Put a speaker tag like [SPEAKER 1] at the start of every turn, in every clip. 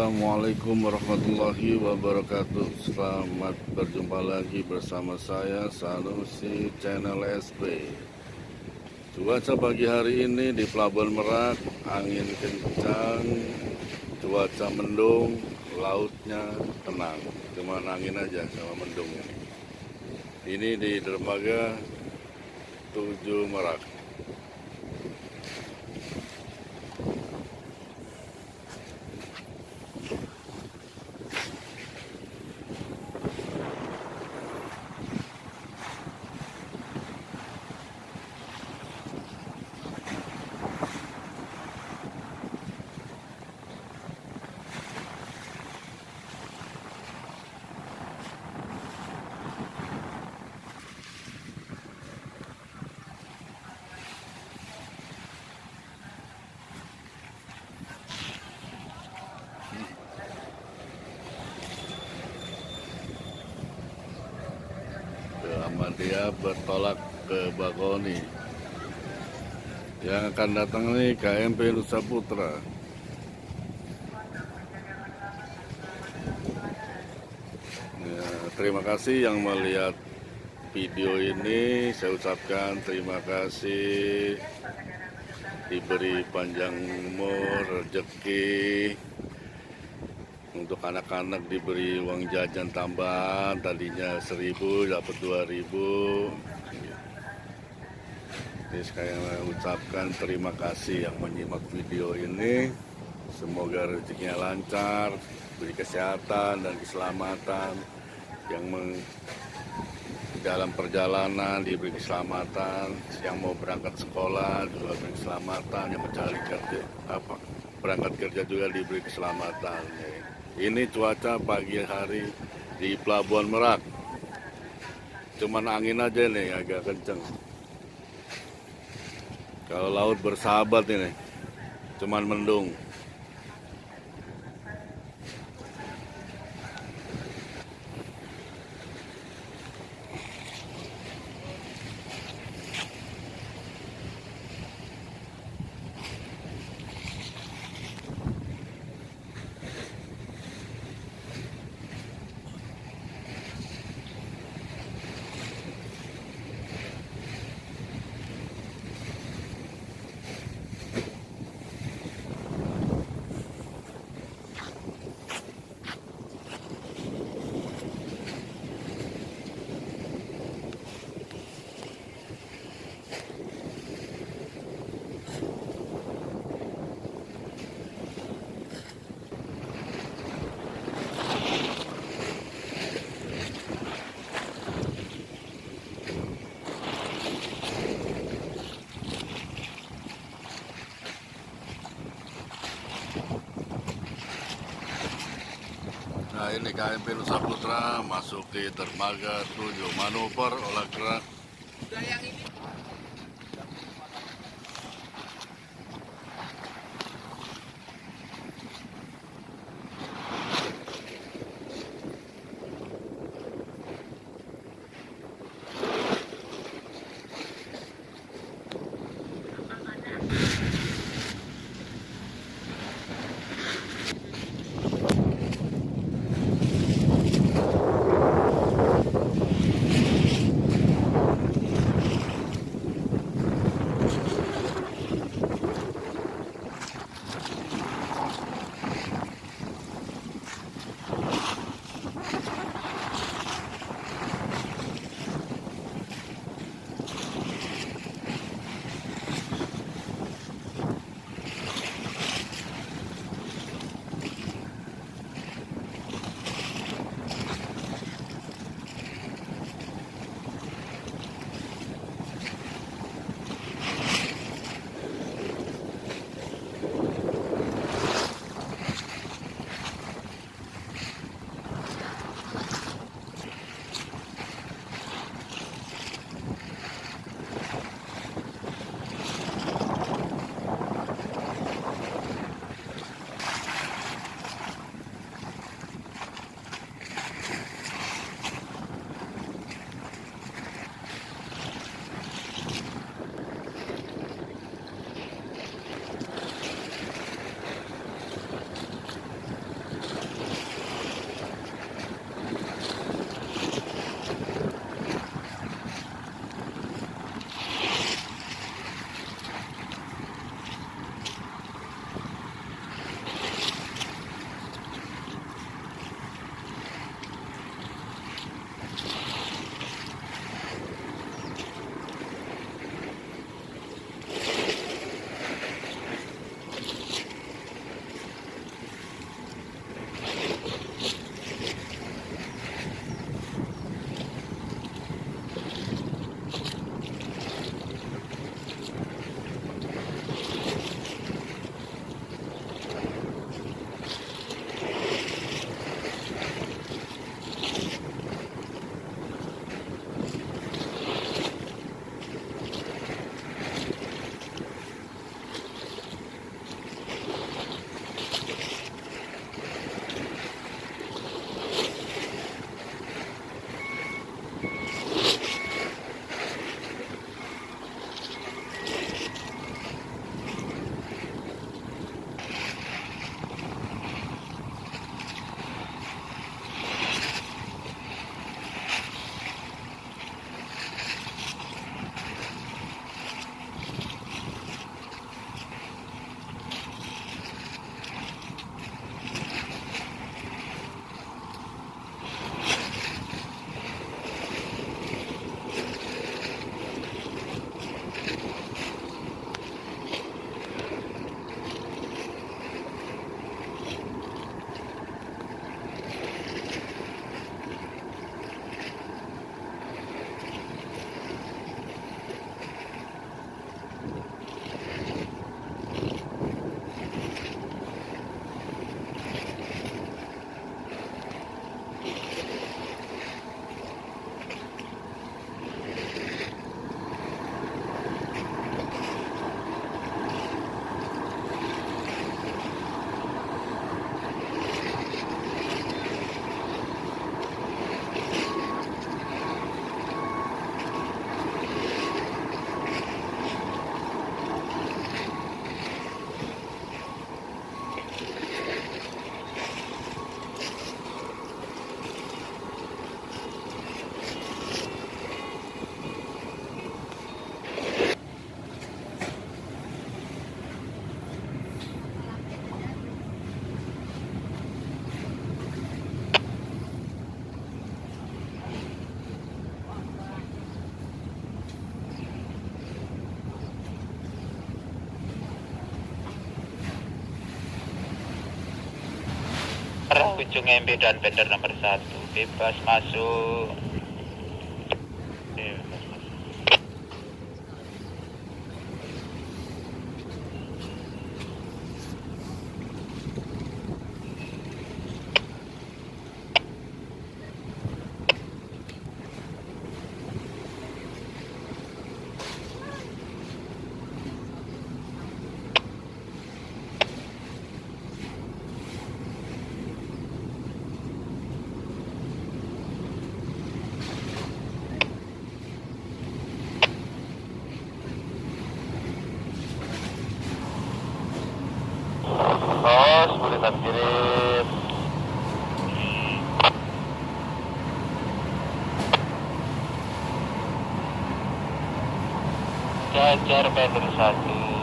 [SPEAKER 1] Assalamualaikum warahmatullahi wabarakatuh. Selamat berjumpa lagi bersama saya Sanusi Channel SP. Cuaca pagi hari ini di Pelabuhan Merak, angin kencang, cuaca mendung, lautnya tenang. Cuma angin aja sama mendungnya. Ini di dermaga 7 Merak. Ahmadiyah bertolak ke Bakauheni. Yang akan datang nih KMP Nusa Putra. Ya, terima kasih yang melihat video ini. Saya ucapkan terima kasih, diberi panjang umur, rezeki. Untuk anak-anak diberi uang jajan tambahan, tadinya 1.000 dapat 2.000. Jadi saya ucapkan terima kasih yang menyimak video ini. Semoga rezekinya lancar, beri kesehatan dan keselamatan. Yang dalam perjalanan diberi keselamatan, yang mau berangkat sekolah juga diberi keselamatan, yang mencari kerja berangkat kerja juga diberi keselamatan. Ini cuaca pagi hari di Pelabuhan Merak. Cuman angin aja nih agak kenceng. Kalau laut bersahabat ini, cuman mendung. Nah, ini KMP Nusa Putra masuk di dermaga 7, manuver olah gerak.
[SPEAKER 2] ujung MB dan vendor nomor 1 bebas masuk.
[SPEAKER 3] Bos, buletan kirim.
[SPEAKER 2] Jajar vendor 1.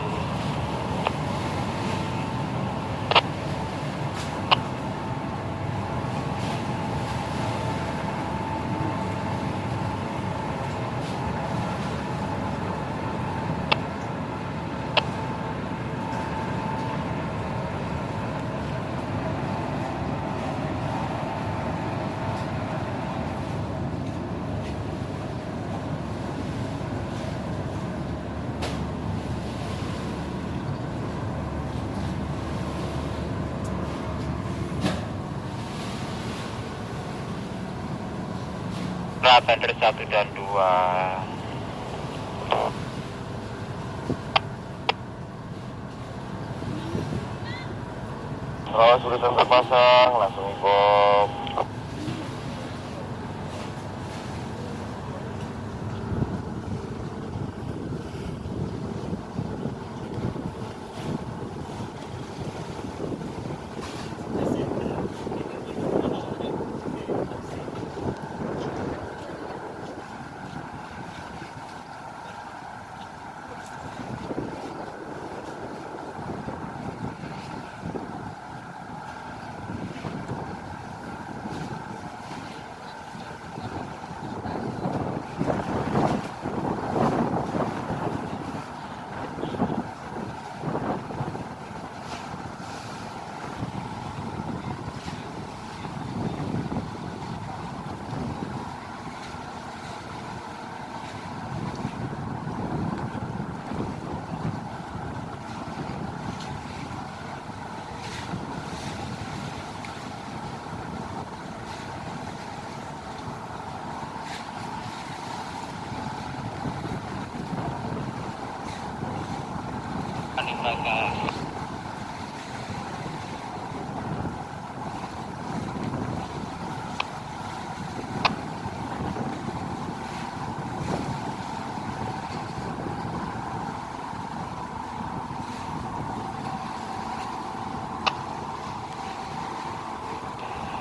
[SPEAKER 2] Vendor 1 dan 2.
[SPEAKER 3] Bos, buletan terpasang, langsung bom.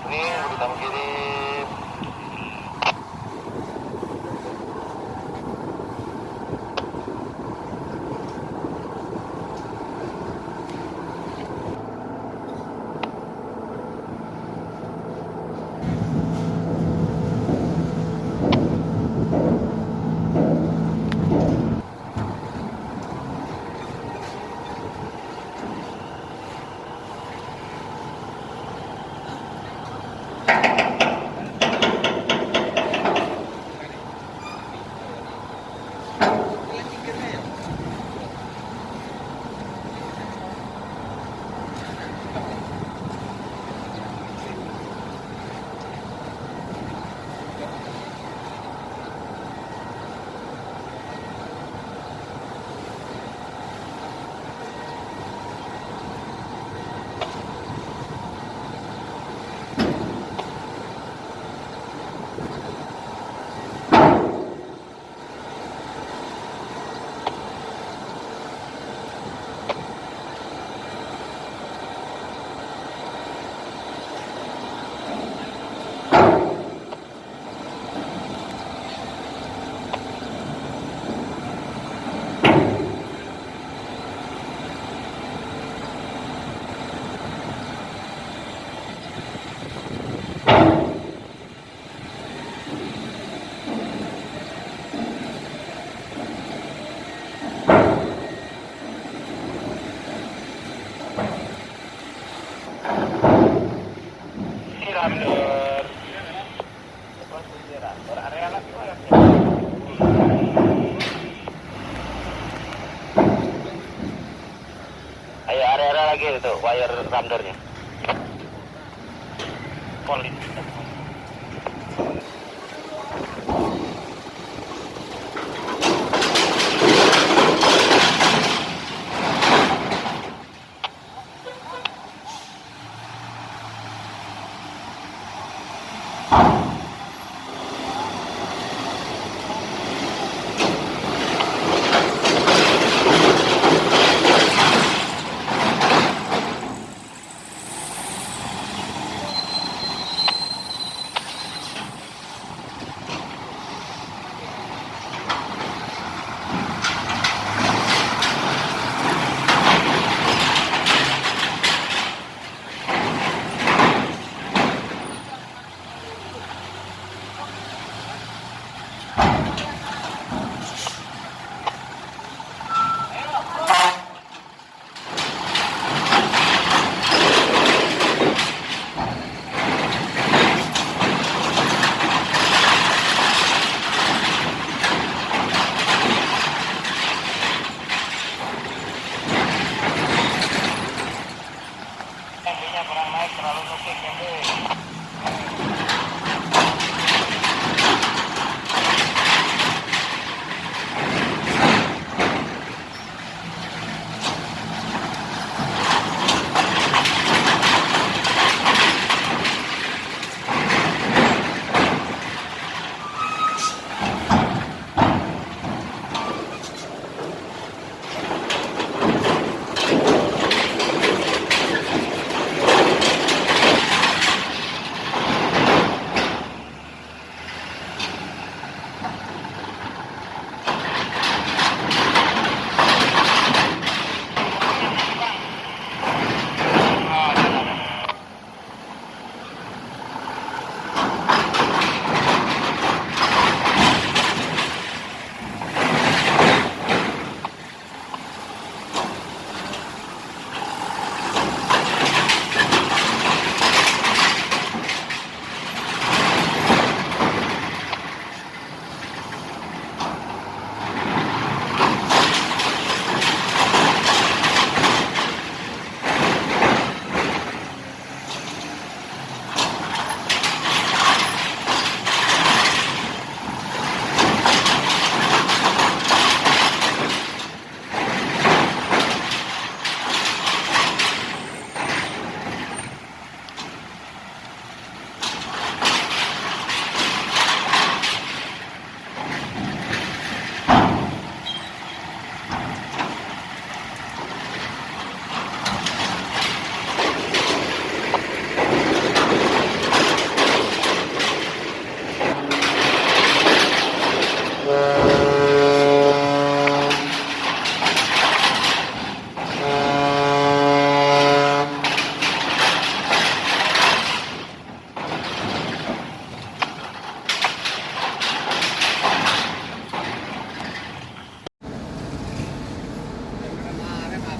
[SPEAKER 3] Ini buletan kirim. itu wire ramdornya.
[SPEAKER 2] Polis. Kurang naik terlalu nukik ya.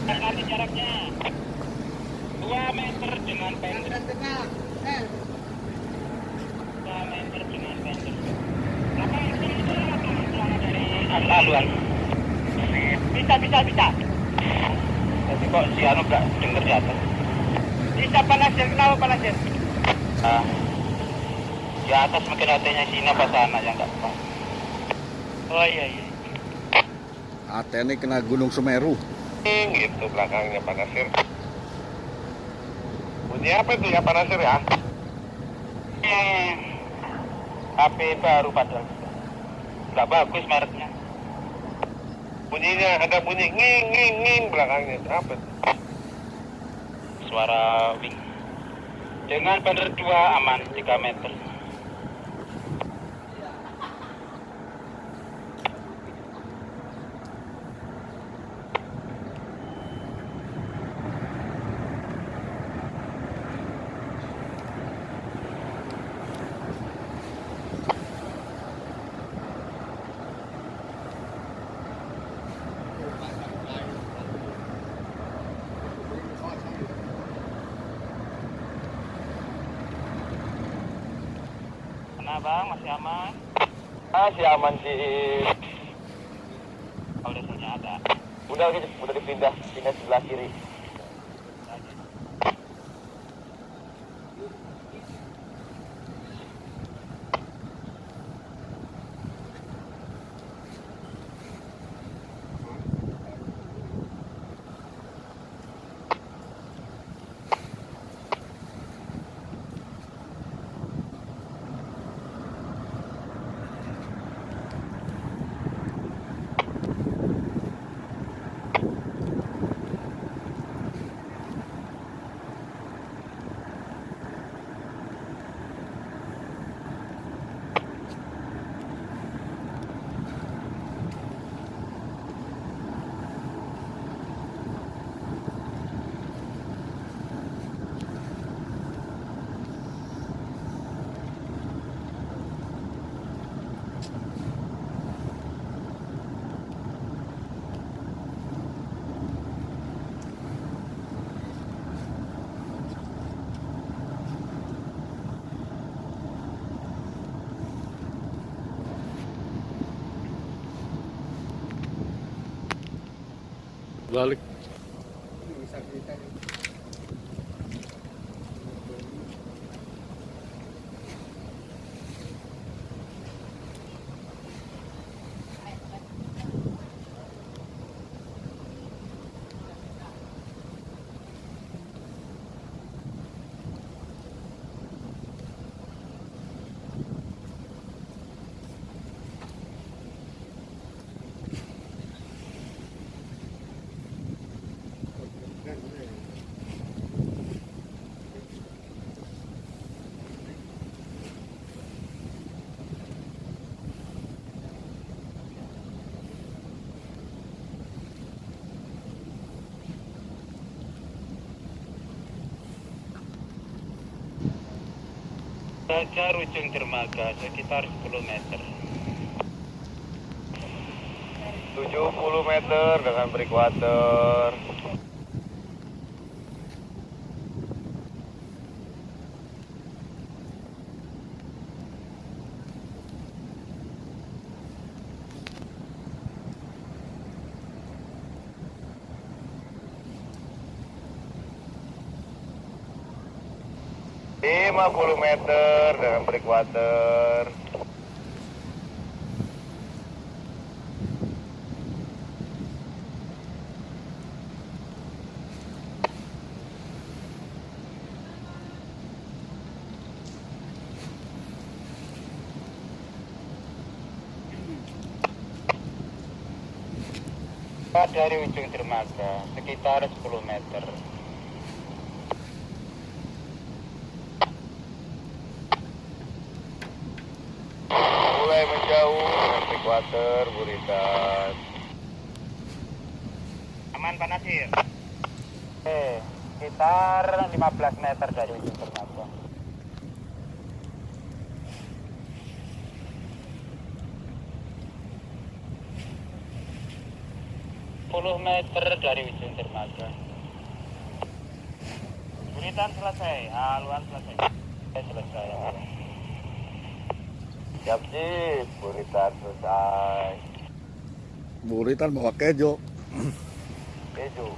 [SPEAKER 2] Kali jaraknya 2 meter dengan pender. 2 meter dengan pender. Apa itu selama dari laluan? Bisa. Tapi kok si Anu gak denger di atas? Bisa panasin, kenapa panasin? Di atas mungkin hatinya Cina pas anak yang gak pas. Oh iya.
[SPEAKER 1] ATN kena Gunung Semeru.
[SPEAKER 3] Gitu belakangnya Pak Nasir. Bunyi apa itu ya Pak Nasir ya?
[SPEAKER 2] HP baru padahal. Gak bagus mereknya.
[SPEAKER 3] Bunyinya ada bunyi nging belakangnya. Apa itu?
[SPEAKER 2] Suara wing. Dengan pender 2 aman 3 meter. Nah bang, masih aman?
[SPEAKER 3] Masih aman sih.
[SPEAKER 2] Kalau listriknya ada.
[SPEAKER 3] Udah dipindah sebelah kiri.
[SPEAKER 1] Balik.
[SPEAKER 2] Saja ujung dermaga sekitar 10 meter.
[SPEAKER 3] 70 meter dengan breakwater. Lima 50 meter dengan breakwater.
[SPEAKER 2] Dari ujung dermaga sekitar 10 meter.
[SPEAKER 3] Mulai menjauh dengan breakwater, buritan.
[SPEAKER 2] Aman Pak Nasir. Sekitar 15 meter dari ujung dermaga. 10 meter dari ujung dermaga. Buritan selesai, haluan selesai. Selesai.
[SPEAKER 3] Siap sih, buritan selesai.
[SPEAKER 1] Buritan bawa kejo.
[SPEAKER 3] Keju.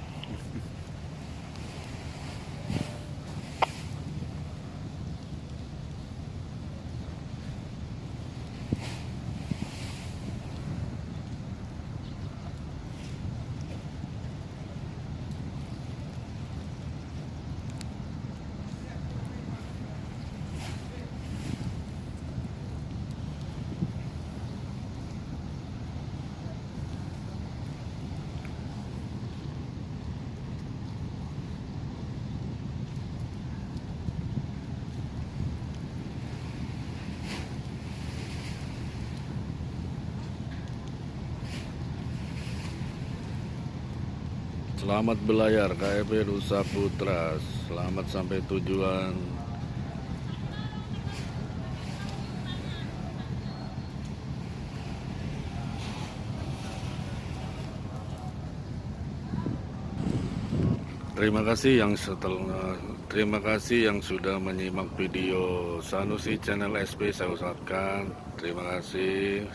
[SPEAKER 1] Selamat berlayar KFP Nusa Putra. Selamat sampai tujuan. Terima kasih yang sudah menyimak video Sanusi Channel SP. Saya ucapkan terima kasih.